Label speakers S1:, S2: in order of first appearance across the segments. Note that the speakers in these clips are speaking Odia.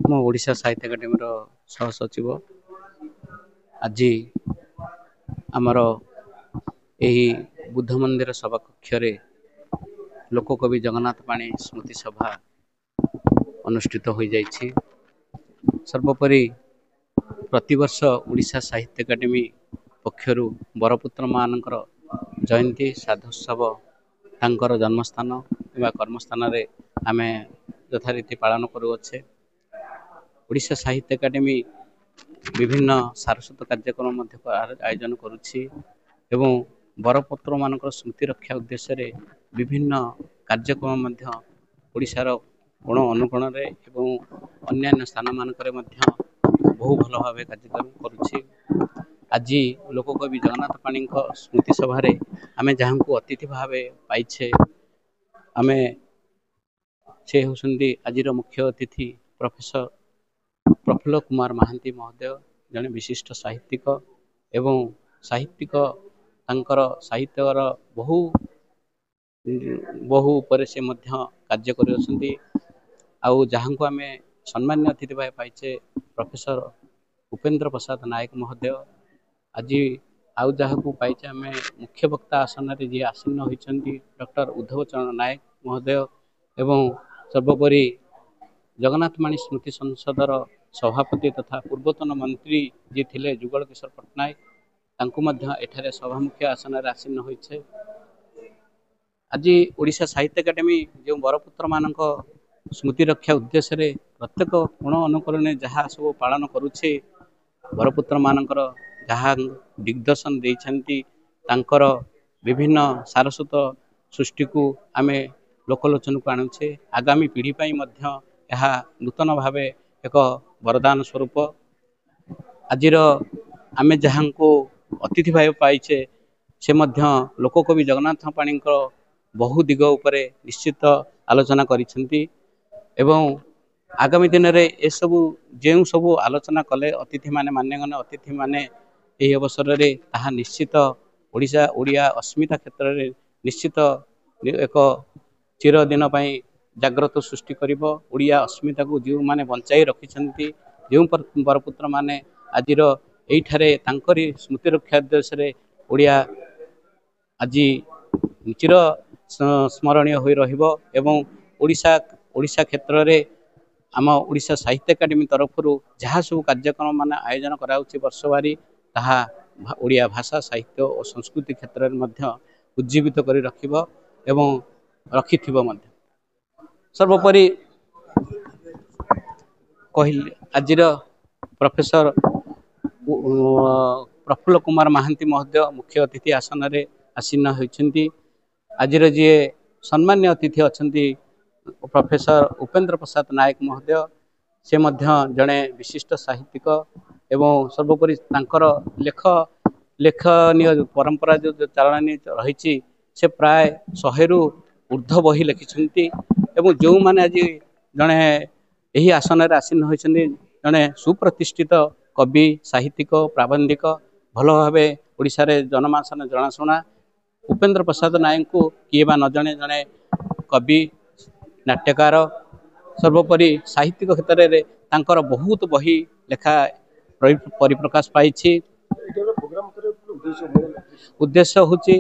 S1: ମୁଁ ଓଡ଼ିଶା ସାହିତ୍ୟ ଏକାଡେମୀର ସହସଚିବ। ଆଜି ଆମର ଏହି ବୁଦ୍ଧ ମନ୍ଦିର ସଭାକକ୍ଷରେ ଲୋକକବି ଜଗନ୍ନାଥ ପାଣି ସ୍ମୃତି ସଭା ଅନୁଷ୍ଠିତ ହୋଇଯାଇଛି। ସର୍ବୋପରି ପ୍ରତିବର୍ଷ ଓଡ଼ିଶା ସାହିତ୍ୟ ଏକାଡେମୀ ପକ୍ଷରୁ ବରପୁତ୍ର ମାନଙ୍କର ଜୟନ୍ତୀ ସାଧୋତ୍ସବ ତାଙ୍କର ଜନ୍ମସ୍ଥାନ କିମ୍ବା କର୍ମସ୍ଥାନରେ ଆମେ ଯଥାରୀତି ପାଳନ କରୁଅଛେ। ଓଡ଼ିଶା ସାହିତ୍ୟ ଏକାଡେମୀ ବିଭିନ୍ନ ସାରସ୍ୱତ କାର୍ଯ୍ୟକ୍ରମ ମଧ୍ୟ ଆୟୋଜନ କରୁଛି ଏବଂ ବରପୁତ୍ର ମାନଙ୍କର ସ୍ମୃତି ରକ୍ଷା ଉଦ୍ଦେଶ୍ୟରେ ବିଭିନ୍ନ କାର୍ଯ୍ୟକ୍ରମ ମଧ୍ୟ ଓଡ଼ିଶାର କୋଣ ଅନୁକୋଣରେ ଏବଂ ଅନ୍ୟାନ୍ୟ ସ୍ଥାନମାନଙ୍କରେ ମଧ୍ୟ ବହୁ ଭଲ ଭାବେ କାର୍ଯ୍ୟକ୍ରମ କରୁଛି। ଆଜି ଲୋକକବି ଜଗନ୍ନାଥ ପାଣିଙ୍କ ସ୍ମୃତି ସଭାରେ ଆମେ ଯାହାଙ୍କୁ ଅତିଥି ଭାବେ ପାଇଛେ, ସେ ହେଉଛନ୍ତି ଆଜିର ମୁଖ୍ୟ ଅତିଥି ପ୍ରଫେସର ପ୍ରଫୁଲ୍ଲ କୁମାର ମହାନ୍ତି ମହୋଦୟ, ଜଣେ ବିଶିଷ୍ଟ ସାହିତ୍ୟିକ ଏବଂ ତାଙ୍କର ସାହିତ୍ୟର ବହୁ ଉପରେ ସେ ମଧ୍ୟ କାର୍ଯ୍ୟ କରିଅଛନ୍ତି। ଆଉ ଯାହାଙ୍କୁ ଆମେ ସମ୍ମାନୀୟ ଅତିଥି ଭାବେ ପାଇଛେ ପ୍ରଫେସର ଉପେନ୍ଦ୍ର ପ୍ରସାଦ ନାୟକ ମହୋଦୟ। ଆଜି ଆଉ ଯାହାକୁ ପାଇଛେ ଆମେ ମୁଖ୍ୟ ବକ୍ତା ଆସନରେ ଯିଏ ଆସୀନ ହୋଇଛନ୍ତି ଡକ୍ଟର ଉଦ୍ଧବ ଚରଣ ନାୟକ ମହୋଦୟ ଏବଂ ସର୍ବୋପରି ଜଗନ୍ନାଥ ମାଣୀ ସ୍ମୃତି ସଂସଦର ସଭାପତି ତଥା ପୂର୍ବତନ ମନ୍ତ୍ରୀ ଯିଏ ଥିଲେ ଯୁଗଳ କିଶୋର ପଟ୍ଟନାୟକ, ତାଙ୍କୁ ମଧ୍ୟ ଏଠାରେ ସଭାମୁଖ୍ୟ ଆସନରେ ଆସୀନ ହୋଇଛେ। ଆଜି ଓଡ଼ିଶା ସାହିତ୍ୟ ଏକାଡେମୀ ଯେଉଁ ବରପୁତ୍ର ମାନଙ୍କ ସ୍ମୃତି ରକ୍ଷା ଉଦ୍ଦେଶ୍ୟରେ ପ୍ରତ୍ୟେକ କୋଣ ଅନୁକୋଣରେ ଯାହା ସବୁ ପାଳନ କରୁଛେ, ବରପୁତ୍ର ମାନଙ୍କର ଯାହା ଦିଗ୍ଦର୍ଶନ ଦେଇଛନ୍ତି, ତାଙ୍କର ବିଭିନ୍ନ ସାରସ୍ୱତ ସୃଷ୍ଟିକୁ ଆମେ ଲୋକଲୋଚନକୁ ଆଣୁଛେ। ଆଗାମୀ ପିଢ଼ି ପାଇଁ ମଧ୍ୟ ଏହା ନୂତନ ଭାବେ ଏକ ବରଦାନ ସ୍ୱରୂପ। ଆଜିର ଆମେ ଯାହାଙ୍କୁ ଅତିଥି ଭାବେ ପାଇଛେ, ସେ ମଧ୍ୟ ଲୋକକବି ଜଗନ୍ନାଥ ପାଣିଙ୍କ ବହୁ ଦିଗ ଉପରେ ନିଶ୍ଚିତ ଆଲୋଚନା କରିଛନ୍ତି ଏବଂ ଆଗାମୀ ଦିନରେ ଏସବୁ ଯେଉଁ ସବୁ ଆଲୋଚନା କଲେ ମାନ୍ୟଗଣ୍ୟ ଅତିଥିମାନେ ଏହି ଅବସରରେ, ତାହା ନିଶ୍ଚିତ ଓଡ଼ିଆ ଅସ୍ମିତା କ୍ଷେତ୍ରରେ ନିଶ୍ଚିତ ଏକ ଚିରଦିନ ପାଇଁ ଜାଗ୍ରତ ସୃଷ୍ଟି କରିବ। ଓଡ଼ିଆ ଅସ୍ମିତାକୁ ଯେଉଁମାନେ ବଞ୍ଚାଇ ରଖିଛନ୍ତି, ଯେଉଁ ବରପୁତ୍ର ମାନେ ଆଜିର ଏଇଠାରେ ତାଙ୍କରି ସ୍ମୃତି ରକ୍ଷା ଉଦ୍ଦେଶ୍ୟରେ ଓଡ଼ିଆ ଆଜି ଚିର ସ୍ମରଣୀୟ ହୋଇ ରହିବ ଏବଂ ଓଡ଼ିଶା କ୍ଷେତ୍ରରେ ଆମ ଓଡ଼ିଶା ସାହିତ୍ୟ ଏକାଡେମୀ ତରଫରୁ ଯାହା ସବୁ କାର୍ଯ୍ୟକ୍ରମ ମାନେ ଆୟୋଜନ କରାଯାଉଛି ବର୍ଷବାରୀ, ତାହା ଓଡ଼ିଆ ଭାଷା ସାହିତ୍ୟ ଓ ସଂସ୍କୃତି କ୍ଷେତ୍ରରେ ମଧ୍ୟ ଉଜ୍ଜୀବିତ କରି ରଖିବ ଏବଂ ରଖିଥିବ ମଧ୍ୟ। ସର୍ବୋପରି କହିଲେ ଆଜିର ପ୍ରଫେସର ପ୍ରଫୁଲ୍ଲ କୁମାର ମହାନ୍ତି ମହୋଦୟ ମୁଖ୍ୟ ଅତିଥି ଆସନରେ ଆସୀନ ହୋଇଛନ୍ତି। ଆଜିର ଯିଏ ସମ୍ମାନୀୟ ଅତିଥି ଅଛନ୍ତି ପ୍ରଫେସର ଉପେନ୍ଦ୍ର ପ୍ରସାଦ ନାୟକ ମହୋଦୟ, ସେ ମଧ୍ୟ ଜଣେ ବିଶିଷ୍ଟ ସାହିତ୍ୟିକ ଏବଂ ସର୍ବୋପରି ତାଙ୍କର ଲେଖନୀୟ ପରମ୍ପରା ଯେଉଁ ଚାଳନୀ ରହିଛି, ସେ ପ୍ରାୟ 100ରୁ ଉର୍ଦ୍ଧ୍ୱ ବହି ଲେଖିଛନ୍ତି ଏବଂ ଯେଉଁମାନେ ଆଜି ଜଣେ ଏହି ଆସନରେ ଆସୀନ ହୋଇଛନ୍ତି, ଜଣେ ସୁପ୍ରତିଷ୍ଠିତ କବି ସାହିତ୍ୟିକ ପ୍ରାବନ୍ଧିକ, ଭଲ ଭାବେ ଓଡ଼ିଶାରେ ଜନମାନସରେ ଜଣାଶୁଣା ଉପେନ୍ଦ୍ର ପ୍ରସାଦ ନାୟକଙ୍କୁ କିଏ ବା ନ ଜଣେ, ଜଣେ କବି ନାଟ୍ୟକାର, ସର୍ବୋପରି ସାହିତ୍ୟିକ କ୍ଷେତ୍ରରେ ତାଙ୍କର ବହୁତ ବହି ଲେଖା ପରିପ୍ରକାଶ ପାଇଛି। ଉଦ୍ଦେଶ୍ୟ ହେଉଛି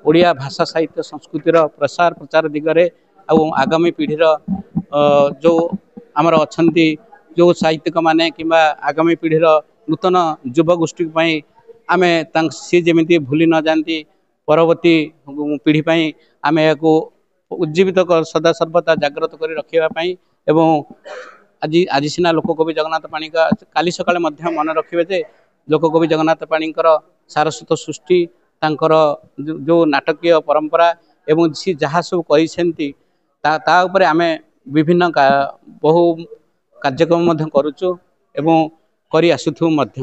S1: ଓଡ଼ିଆ ଭାଷା ସାହିତ୍ୟ ସଂସ୍କୃତିର ପ୍ରସାର ପ୍ରଚାର ଦିଗରେ ଆଉ ଆଗାମୀ ପିଢ଼ିର ଯେଉଁ ଆମର ଅଛନ୍ତି ଯେଉଁ ସାହିତ୍ୟିକ ମାନେ କିମ୍ବା ଆଗାମୀ ପିଢ଼ିର ନୂତନ ଯୁବଗୋଷ୍ଠୀ ପାଇଁ ଆମେ ସିଏ ଯେମିତି ଭୁଲି ନ ଯାଆନ୍ତି, ପରବର୍ତ୍ତୀ ପିଢ଼ି ପାଇଁ ଆମେ ଏହାକୁ ଉଜ୍ଜୀବିତ ସଦାସର୍ବଦା ଜାଗ୍ରତ କରି ରଖିବା ପାଇଁ ଏବଂ ଆଜି ସିନା ଲୋକକବି ଜଗନ୍ନାଥ ପାଣିଙ୍କ କାଲି ସକାଳେ ମଧ୍ୟ ମନେ ରଖିବେ ଯେ ଲୋକକବି ଜଗନ୍ନାଥ ପାଣିଙ୍କର ସାରସ୍ୱତ ସୃଷ୍ଟି, ତାଙ୍କର ଯେଉଁ ନାଟକୀୟ ପରମ୍ପରା ଏବଂ ସେ ଯାହା ସବୁ କରିଛନ୍ତି ତା ଉପରେ ଆମେ ବହୁ କାର୍ଯ୍ୟକ୍ରମ ମଧ୍ୟ କରୁଛୁ ଏବଂ କରି ଆସୁଥିବୁ ମଧ୍ୟ।